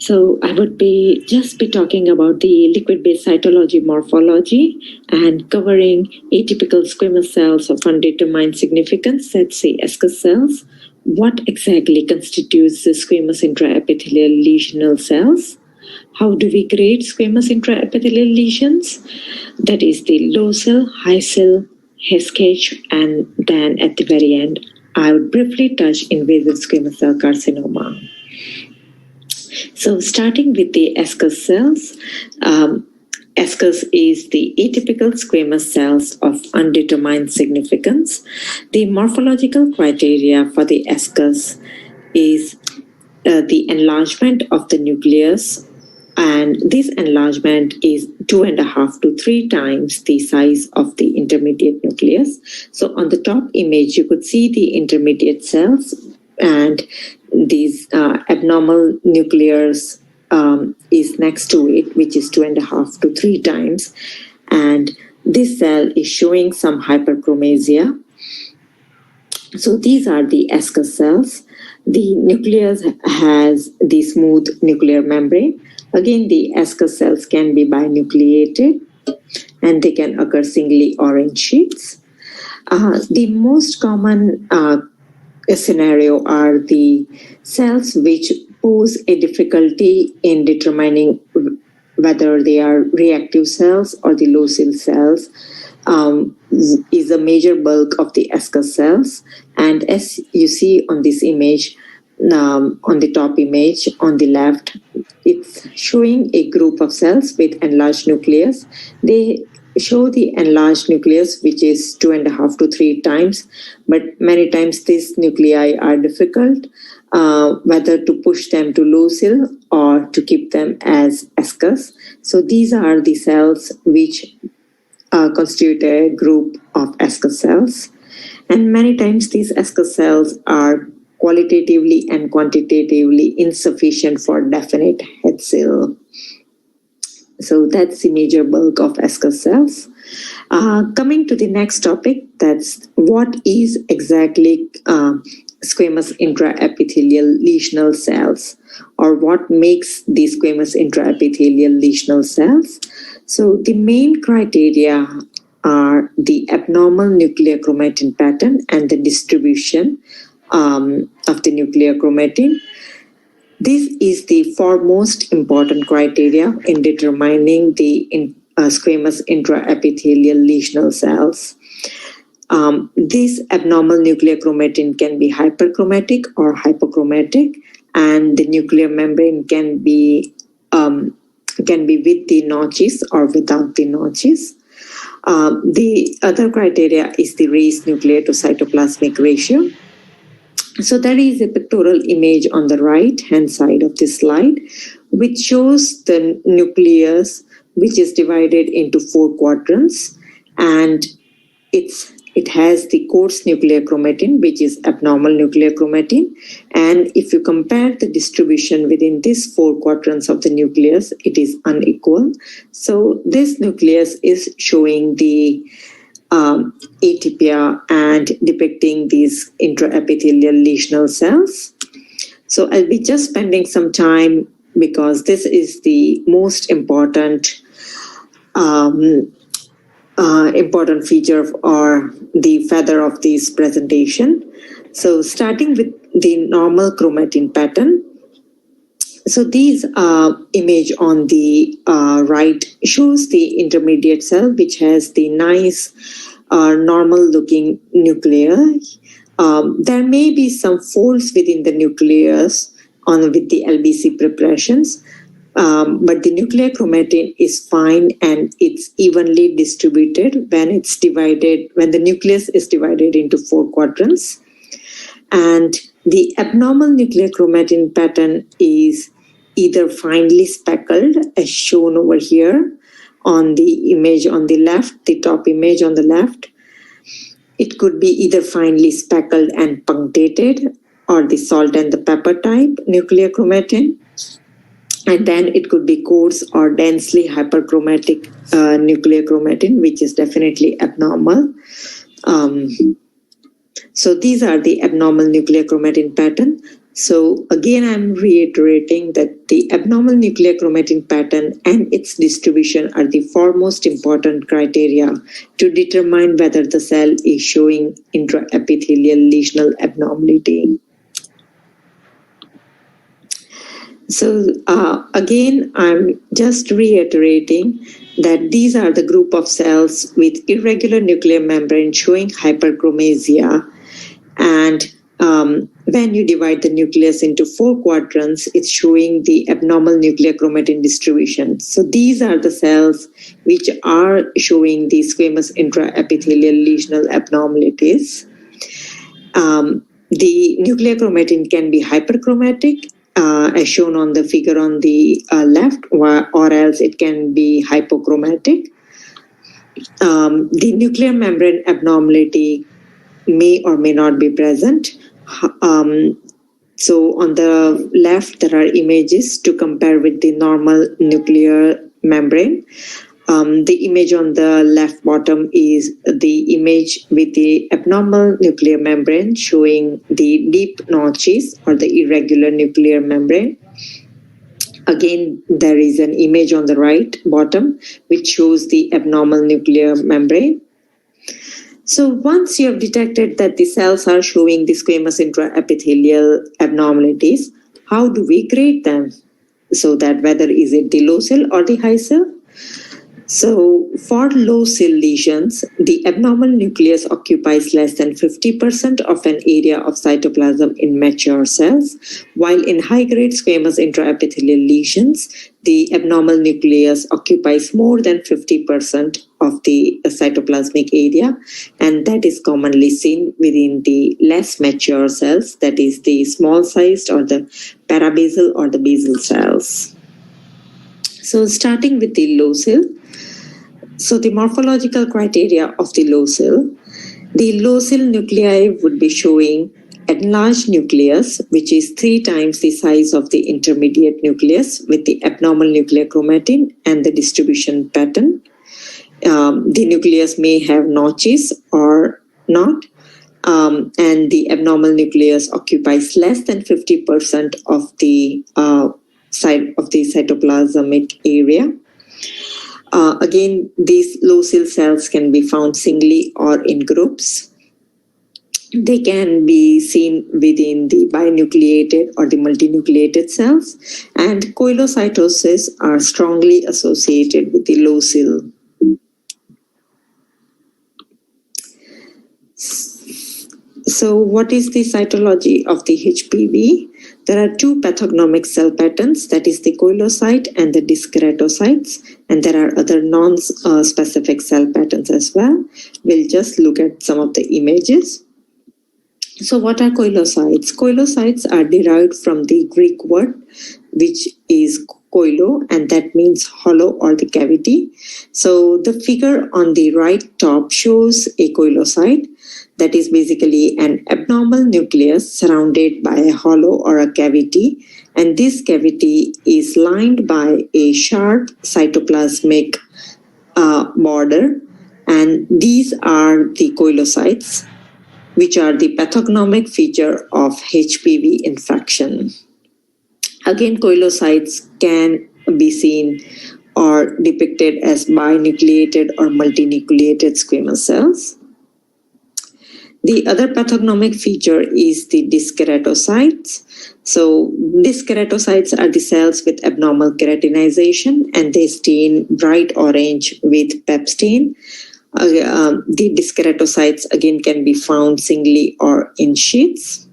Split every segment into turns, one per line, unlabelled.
So I would just be talking about the liquid-based cytology morphology and covering atypical squamous cells of undetermined significance, let's say ASCUS cells. What exactly constitutes the squamous intraepithelial lesional cells? How do we grade squamous intraepithelial lesions? That is the low cell, high cell, HSIL, and then at the very end, I would briefly touch invasive squamous cell carcinoma. So starting with the ASCUS cells, ASCUS is the atypical squamous cells of undetermined significance. The morphological criteria for the ASCUS is the enlargement of the nucleus, and this enlargement is 2.5 to 3 times the size of the intermediate nucleus. So on the top image, you could see the intermediate cells, and these abnormal nucleus is next to it, which is 2.5 to 3 times. And this cell is showing some hyperchromasia. So these are the ASCUS cells. The nucleus has the smooth nuclear membrane. Again, the ASCUS cells can be binucleated, and they can occur singly or in sheets. The most common scenario are the cells which pose a difficulty in determining whether they are reactive cells or the low-cell cells, is a major bulk of the ASCUS cells. And as you see on this image, on the top image on the left, it's showing a group of cells with enlarged nucleus. They show the enlarged nucleus, which is 2.5 to 3 times, but many times these nuclei are difficult, whether to push them to low cell or to keep them as ASCUS. So these are the cells which constitute a group of ASCUS cells. And many times these ASCUS cells are qualitatively and quantitatively insufficient for definite HSIL. So that's the major bulk of ASCUS cells. Coming to the next topic, that's what is exactly squamous intraepithelial lesional cells, or what makes these squamous intraepithelial lesional cells. So the main criteria are the abnormal nuclear chromatin pattern and the distribution of the nuclear chromatin. This is the foremost important criteria in determining the squamous intraepithelial lesional cells. This abnormal nuclear chromatin can be hyperchromatic or hypochromatic, and the nuclear membrane can be with the notches or without the notches. The other criteria is the raised nuclear to cytoplasmic ratio. So there is a pictorial image on the right-hand side of this slide, which shows the nucleus, which is divided into 4 quadrants, and it has the coarse nuclear chromatin, which is abnormal nuclear chromatin. And if you compare the distribution within these 4 quadrants of the nucleus, it is unequal. So this nucleus is showing the atypia and depicting these intraepithelial lesional cells. So I'll be just spending some time, because this is the most important feature or the feather of this presentation. So starting with the normal chromatin pattern. So these image on the right shows the intermediate cell, which has the nice normal looking nuclei. There may be some folds within the nucleus with the LBC preparations, but the nuclear chromatin is fine and it's evenly distributed when the nucleus is divided into 4 quadrants. And the abnormal nuclear chromatin pattern is either finely speckled, as shown over here on the image on the left, the top image on the left. It could be either finely speckled and punctated, or the salt and the pepper type nuclear chromatin. And then it could be coarse or densely hyperchromatic nuclear chromatin, which is definitely abnormal. So these are the abnormal nuclear chromatin pattern. So again, I'm reiterating that the abnormal nuclear chromatin pattern and its distribution are the foremost important criteria to determine whether the cell is showing intraepithelial lesional abnormality. So again, I'm just reiterating that these are the group of cells with irregular nuclear membrane showing hyperchromasia, and when you divide the nucleus into 4 quadrants, it's showing the abnormal nuclear chromatin distribution. So these are the cells which are showing the squamous intraepithelial lesional abnormalities. The nuclear chromatin can be hyperchromatic, as shown on the figure on the left, or else it can be hypochromatic. The nuclear membrane abnormality may or may not be present. So on the left, there are images to compare with the normal nuclear membrane. The image on the left bottom is the image with the abnormal nuclear membrane showing the deep notches or the irregular nuclear membrane. Again, there is an image on the right bottom which shows the abnormal nuclear membrane. So once you have detected that the cells are showing the squamous intraepithelial abnormalities, how do we grade them? So that whether is it the low SIL or the high SIL? So for low SIL lesions, the abnormal nucleus occupies less than 50% of an area of cytoplasm in mature cells, while in high-grade squamous intraepithelial lesions, the abnormal nucleus occupies more than 50% of the cytoplasmic area, and that is commonly seen within the less mature cells, that is the small-sized or the parabasal or the basal cells. So starting with the low SIL, so the morphological criteria of the low SIL nuclei would be showing enlarged nucleus, which is 3 times the size of the intermediate nucleus with the abnormal nuclear chromatin and the distribution pattern. The nucleus may have notches or not, and the abnormal nucleus occupies less than 50% of the side of the cytoplasmic area. Again, these low SIL cells can be found singly or in groups. They can be seen within the binucleated or the multinucleated cells, and coilocytosis are strongly associated with the low SIL. So what is the cytology of the HPV? There are 2 pathognomic cell patterns, that is the coilocyte and the diskeratocytes, and there are other non-specific cell patterns as well. We'll just look at some of the images. So what are coilocytes? Coilocytes are derived from the Greek word, which is koilo, and that means hollow or the cavity. So the figure on the right top shows a coilocyte. That is basically an abnormal nucleus surrounded by a hollow or a cavity, and this cavity is lined by a sharp cytoplasmic border, and these are the coilocytes, which are the pathognomic feature of HPV infection. Again, coilocytes can be seen or depicted as binucleated or multinucleated squamous cells. The other pathognomic feature is the diskeratocytes. So diskeratocytes are the cells with abnormal keratinization, and they stain bright orange with PAP stain. The diskeratocytes again can be found singly or in sheets.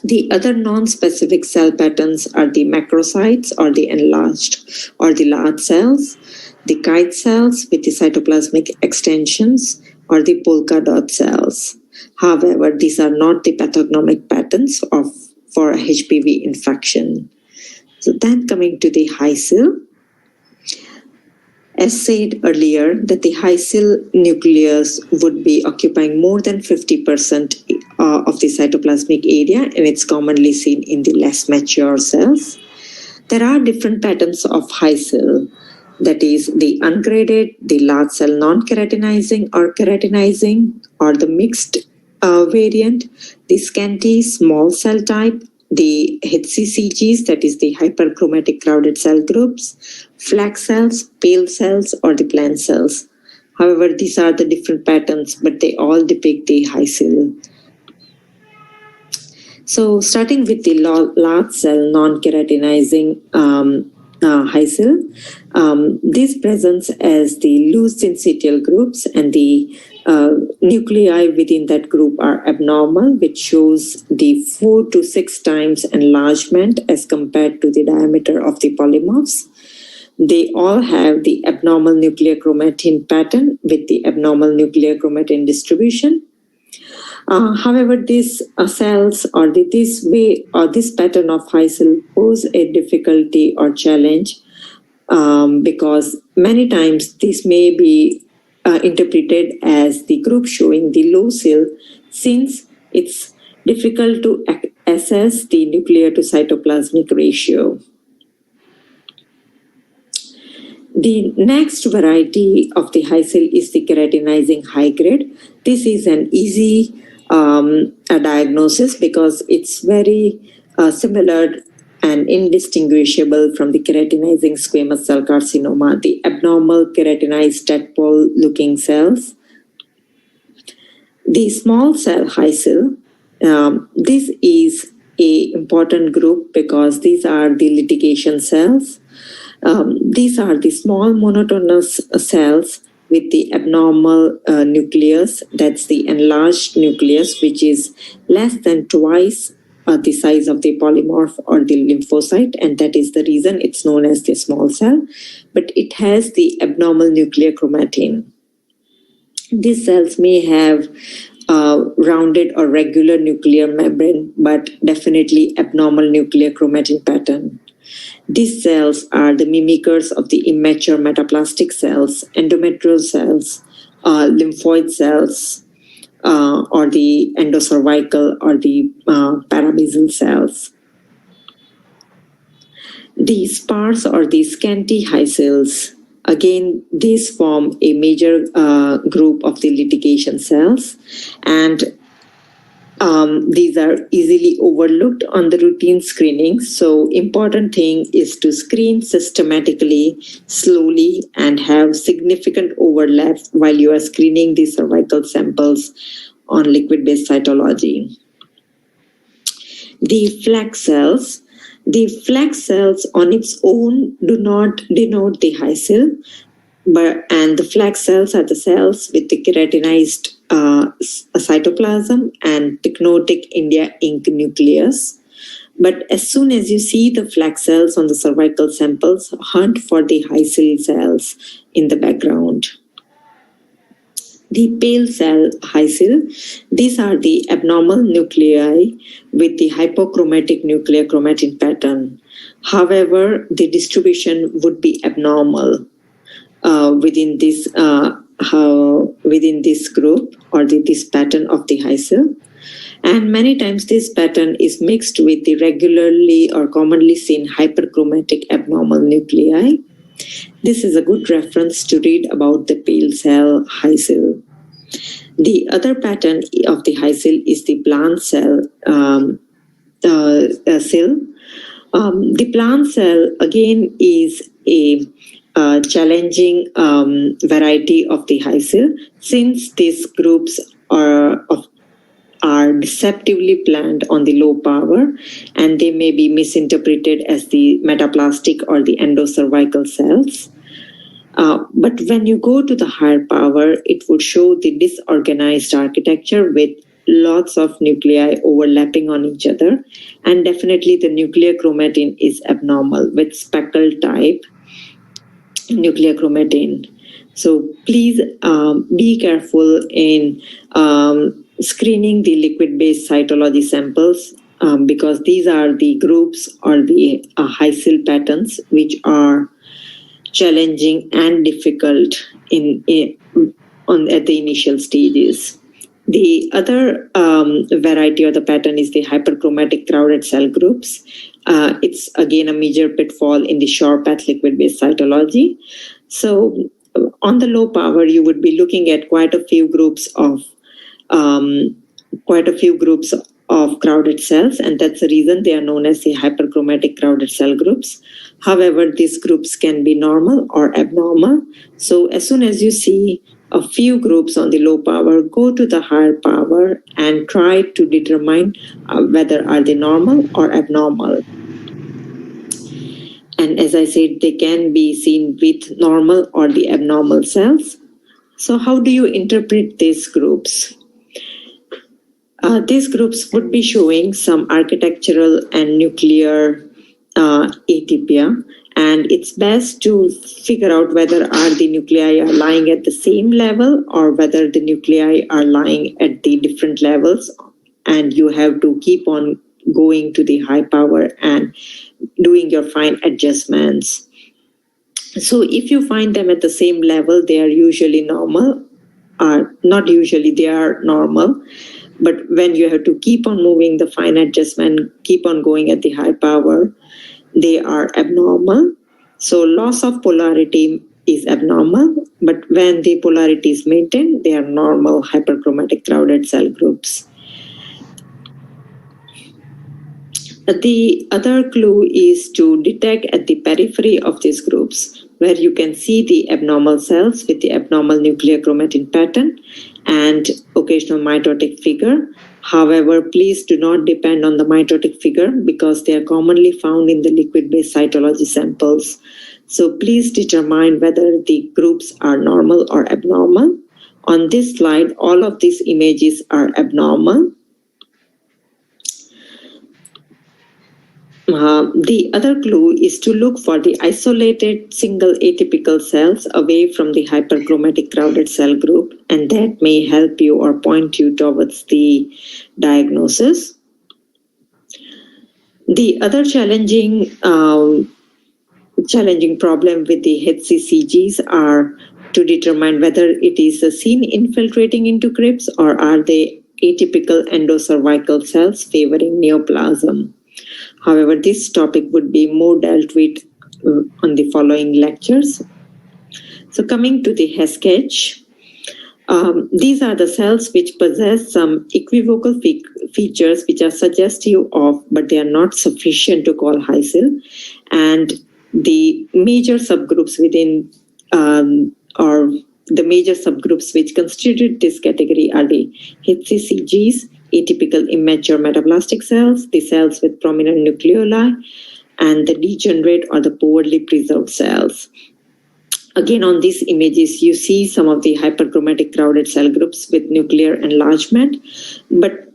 The other non-specific cell patterns are the macrocytes or the enlarged or the large cells, the kite cells with the cytoplasmic extensions, or the polka dot cells. However, these are not the pathognomic patterns for HPV infection. So then coming to the high SIL, as said earlier, that the high SIL nucleus would be occupying more than 50% of the cytoplasmic area, and it's commonly seen in the less mature cells. There are different patterns of high SIL. That is the ungraded, the large cell non-keratinizing or keratinizing, or the mixed variant, the scanty small cell type, the HCCGs, that is the hyperchromatic crowded cell groups, flag cells, pale cells, or the plant cells. However, these are the different patterns, but they all depict the HSIL. So starting with the large cell non-keratinizing HSIL, this presents as the loose syncytial groups, and the nuclei within that group are abnormal, which shows the 4 to 6 times enlargement as compared to the diameter of the polymorphs. They all have the abnormal nuclear chromatin pattern with the abnormal nuclear chromatin distribution. However, these cells or this way or this pattern of HSIL pose a difficulty or challenge because many times this may be interpreted as the group showing the low SIL, since it's difficult to assess the nuclear to cytoplasmic ratio. The next variety of the HSIL is the keratinizing high grade. This is an easy diagnosis because it's very similar and indistinguishable from the keratinizing squamous cell carcinoma, the abnormal keratinized tadpole-looking cells. The small cell HSIL, this is an important group because these are the litigation cells. These are the small monotonous cells with the abnormal nucleus, that's the enlarged nucleus, which is less than twice the size of the polymorph or the lymphocyte, and that is the reason it's known as the small cell, but it has the abnormal nuclear chromatin. These cells may have rounded or regular nuclear membrane, but definitely abnormal nuclear chromatin pattern. These cells are the mimickers of the immature metaplastic cells, endometrial cells, lymphoid cells, or the endocervical or the parabasal cells. The sparse or the scanty HSILs, again, these form a major group of the litigation cells, and these are easily overlooked on the routine screening. So important thing is to screen systematically, slowly, and have significant overlap while you are screening the cervical samples on liquid-based cytology. The flag cells on its own do not denote the HSIL, and the flag cells are the cells with the keratinized cytoplasm and pycnotic India ink nucleus. But as soon as you see the flag cells on the cervical samples, hunt for the HSIL cells in the background. The pale cell HSIL, these are the abnormal nuclei with the hypochromatic nuclear chromatin pattern. However, the distribution would be abnormal within this group or this pattern of the HSIL. And many times this pattern is mixed with the regularly or commonly seen hyperchromatic abnormal nuclei. This is a good reference to read about the pale cell HSIL. The other pattern of the HSIL is the plant cell cell. The plant cell again is a challenging variety of the HSIL, since these groups are deceptively planned on the low power, and they may be misinterpreted as the metaplastic or the endocervical cells. But when you go to the higher power, it would show the disorganized architecture with lots of nuclei overlapping on each other, and definitely the nuclear chromatin is abnormal with speckle type nuclear chromatin. So please be careful in screening the liquid-based cytology samples because these are the groups or the HSIL patterns which are challenging and difficult at the initial stages. The other variety or the pattern is the hyperchromatic crowded cell groups. It's again a major pitfall in the short path liquid-based cytology. So on the low power, you would be looking at quite a few groups of quite a few groups of crowded cells, and that's the reason they are known as the hyperchromatic crowded cell groups. However, these groups can be normal or abnormal. So as soon as you see a few groups on the low power, go to the higher power and try to determine whether are they normal or abnormal. And as I said, they can be seen with normal or the abnormal cells. So how do you interpret these groups? These groups would be showing some architectural and nuclear atypia, and it's best to figure out whether are the nuclei are lying at the same level or whether the nuclei are lying at the different levels, and you have to keep on going to the high power and doing your fine adjustments. So if you find them at the same level, they are usually normal, not usually, they are normal. But when you have to keep on moving the fine adjustment, keep on going at the high power, they are abnormal. So loss of polarity is abnormal, but when the polarity is maintained, they are normal hyperchromatic crowded cell groups. The other clue is to detect at the periphery of these groups, where you can see the abnormal cells with the abnormal nuclear chromatin pattern and occasional mitotic figure. However, please do not depend on the mitotic figure because they are commonly found in the liquid-based cytology samples. So please determine whether the groups are normal or abnormal. On this slide, all of these images are abnormal. The other clue is to look for the isolated single atypical cells away from the hyperchromatic crowded cell group, and that may help you or point you towards the diagnosis. The other challenging problem with the HCCGs are to determine whether it is a seen infiltrating into crypts or are they atypical endocervical cells favoring neoplasm. However, this topic would be more dealt with on the following lectures. So coming to the HSCH, these are the cells which possess some equivocal features which are suggestive of, but they are not sufficient to call HSIL. And the major subgroups within, or the major subgroups which constitute this category are the HCCGs, atypical immature metablastic cells, the cells with prominent nucleoli, and the degenerate or the poorly preserved cells. Again, on these images, you see some of the hyperchromatic crowded cell groups with nuclear enlargement, but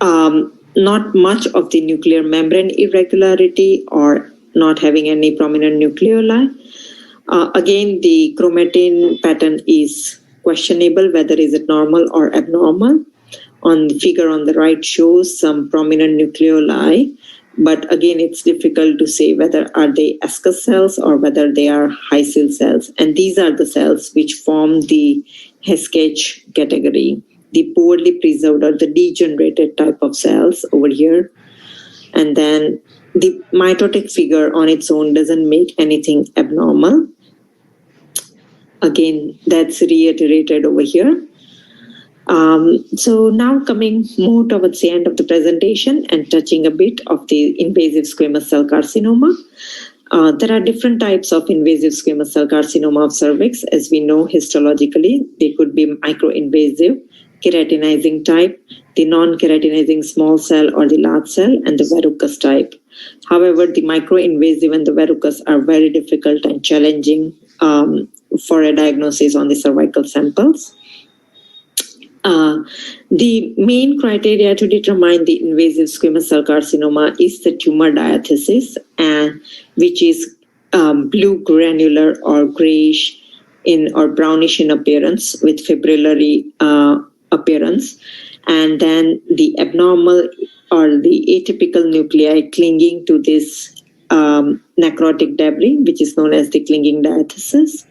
not much of the nuclear membrane irregularity or not having any prominent nucleoli. Again, the chromatin pattern is questionable, whether is it normal or abnormal. On the figure on the right shows some prominent nucleoli, but again, it's difficult to say whether are they ASCUS cells or whether they are HSIL cells. And these are the cells which form the HSCH category, the poorly preserved or the degenerated type of cells over here. And then the mitotic figure on its own doesn't make anything abnormal. Again, that's reiterated over here. So now coming more towards the end of the presentation and touching a bit of the invasive squamous cell carcinoma. There are different types of invasive squamous cell carcinoma of cervix. As we know histologically, they could be microinvasive, keratinizing type, the non-keratinizing small cell or the large cell, and the verrucous type. However, the microinvasive and the verrucous are very difficult and challenging for a diagnosis on the cervical samples. The main criteria to determine the invasive squamous cell carcinoma is the tumor diathesis, which is blue granular or grayish or brownish in appearance with fibrillary appearance, and then the abnormal or the atypical nuclei clinging to this necrotic debris, which is known as the clinging diathesis.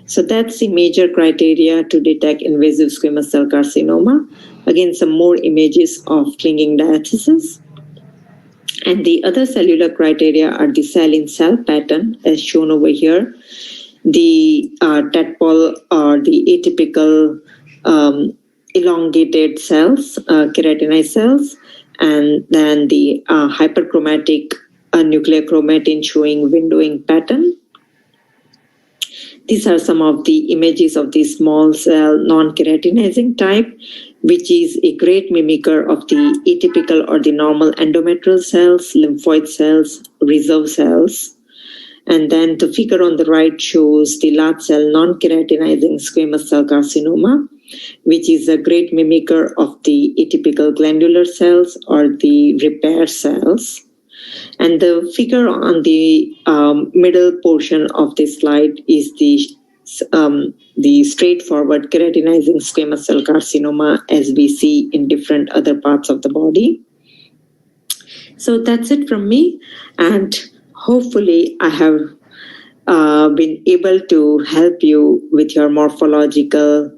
So that's the major criteria to detect invasive squamous cell carcinoma. Again, some more images of clinging diathesis. And the other cellular criteria are the cell-in-cell pattern, as shown over here, the tadpole or the atypical elongated cells, keratinized cells, and then the hyperchromatic nuclear chromatin showing windowing pattern. These are some of the images of the small cell non-keratinizing type, which is a great mimicker of the atypical or the normal endometrial cells, lymphoid cells, reserve cells. And then the figure on the right shows the large cell non-keratinizing squamous cell carcinoma, which is a great mimicker of the atypical glandular cells or the repair cells. And the figure on the middle portion of this slide is the straightforward keratinizing squamous cell carcinoma as we see in different other parts of the body. So that's it from me, and hopefully I have been able to help you with your morphological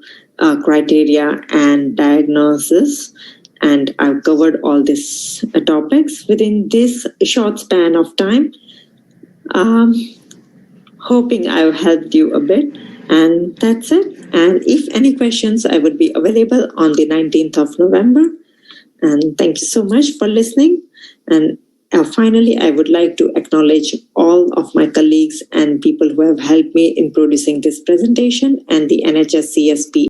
criteria and diagnosis. And I've covered all these topics within this short span of time. Hoping I've helped you a bit. And that's it. And if any questions, I would be available on the 19th of November. And thank you so much for listening. And finally, I would like to acknowledge all of my colleagues and people who have helped me in producing this presentation and the NHS CSP